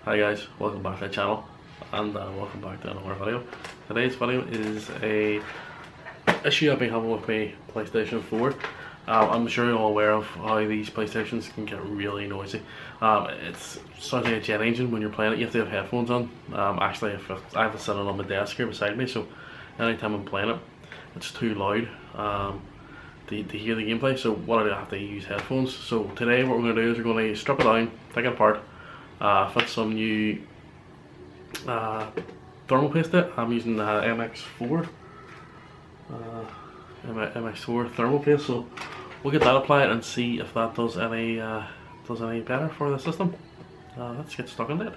Hi guys, welcome back to the channel and welcome back to another video. Today's video is a issue I've been having with my PlayStation 4. I'm sure you're all aware of how these PlayStations can get really noisy. It's sounds like a jet engine when you're playing it. You have to have headphones on. Actually, if I have it sitting on my desk here beside me, so anytime I'm playing it, it's too loud to hear the gameplay. So what I do, I have to use headphones. So today what we're going to do is we're going to strip it down, take it apart, fit some new thermal paste it. I'm using the MX4 MX4 thermal paste, so we'll get that applied and see if that does any better for the system. Let's get stuck into it.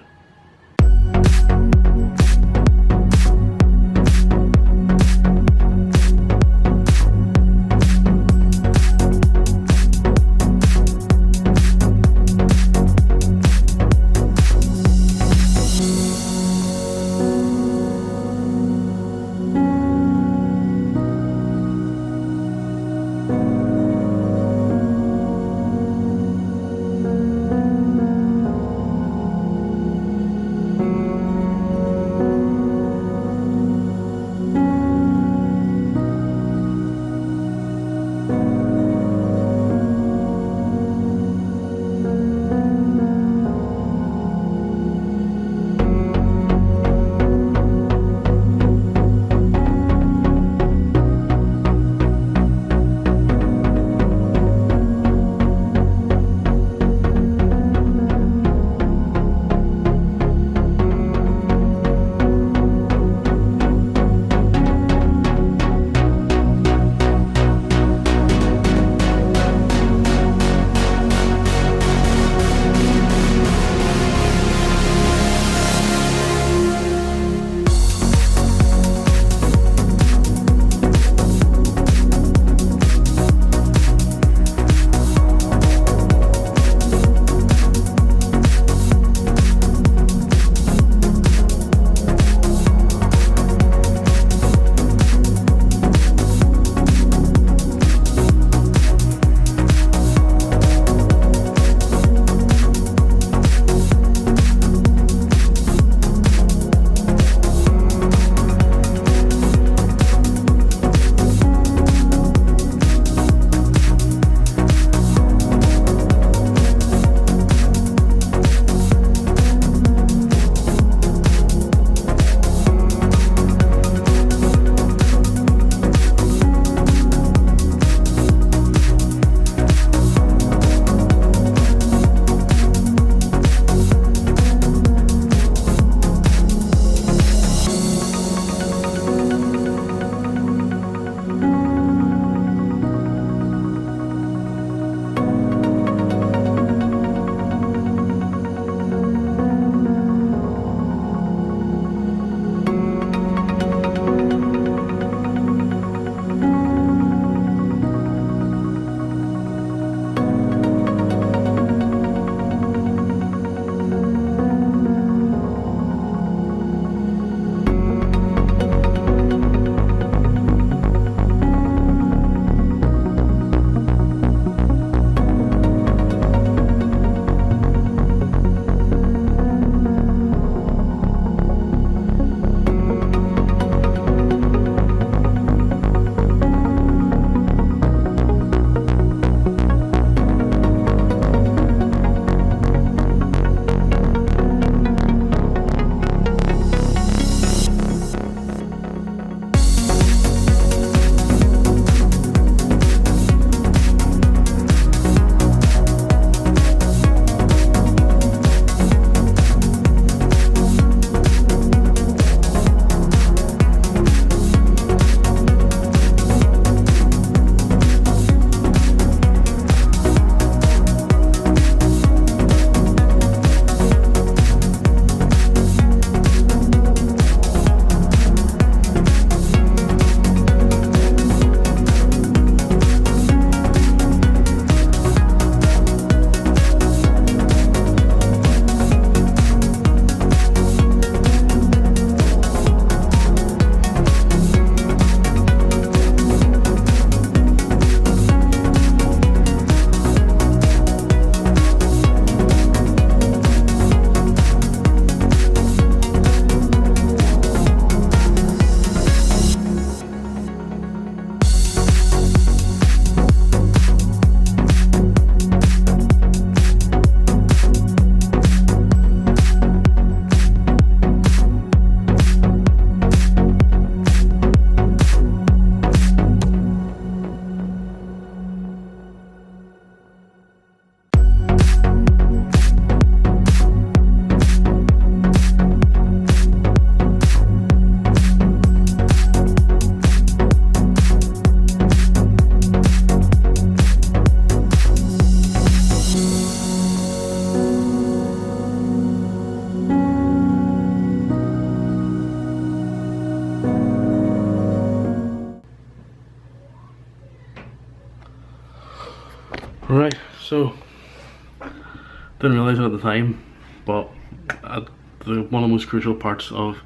Didn't realise it at the time, but one of the most crucial parts of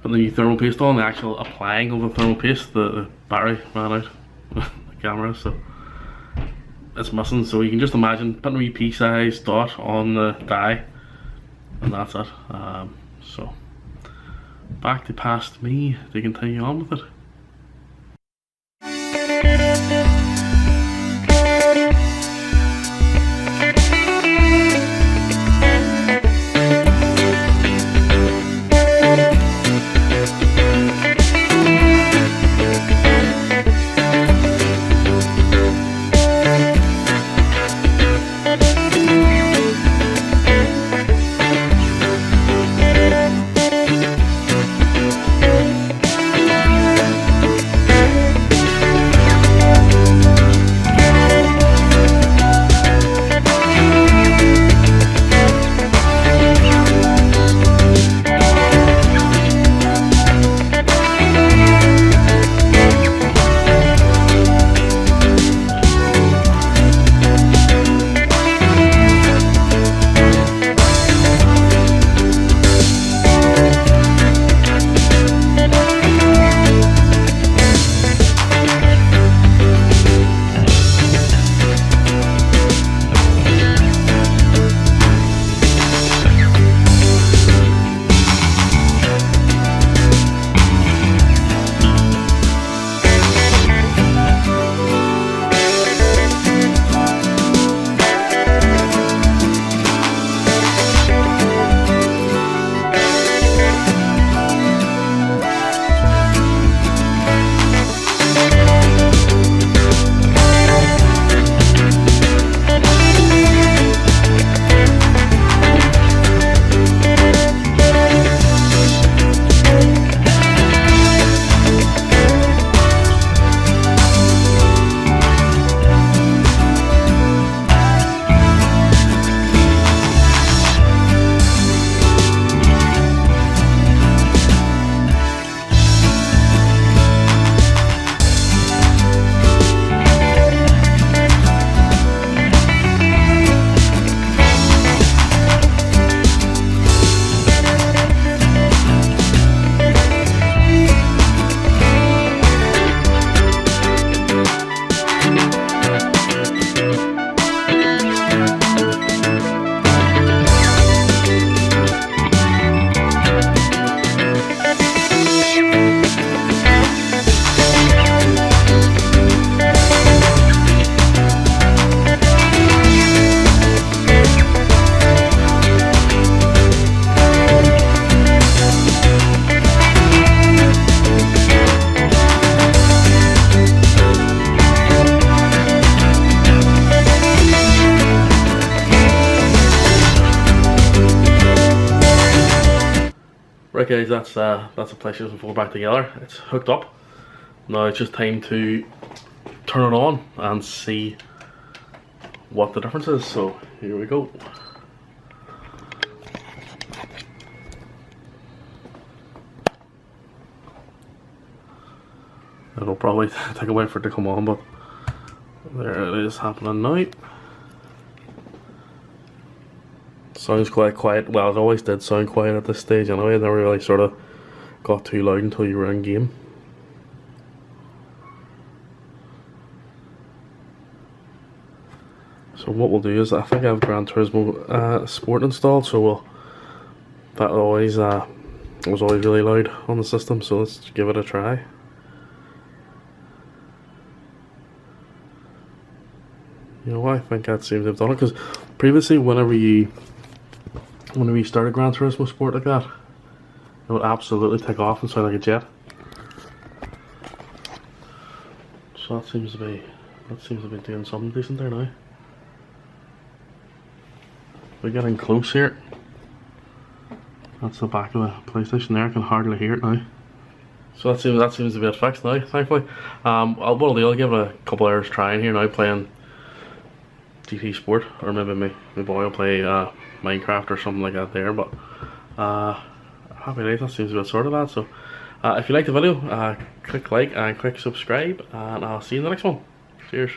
putting the new thermal paste on, the actual applying of the thermal paste, the battery ran out the camera, so it's missing. So you can just imagine putting a wee pea-sized dot on the die, and that's it. So back to past me to continue on with it. Right guys, that's a PlayStation 4 back together. It's hooked up. Now it's just time to turn it on and see what the difference is. So here we go. It'll probably take a while for it to come on, but there it is happening now. Sounds quite quiet. Well, it always did sound quiet at this stage anyway. It never really sort of got too loud until you were in game. So what we'll do is, I think I have Gran Turismo Sport installed, so that always was always really loud on the system. So let's give it a try. You know, I think that seems to have done it, because previously whenever you started Gran Turismo Sport like that, it would absolutely take off and sound like a jet. So that seems to be doing something decent there now. We're getting close here. That's the back of the PlayStation there. I can hardly hear it now. So that seems to be it fixed now, thankfully. What I'll do, I'll give it a couple hours trying here now, playing GT Sport, or maybe my boy will play Minecraft or something like that there. But happy days, that seems to be sorted out. So if you like the video, click like and click subscribe, and I'll see you in the next one. Cheers.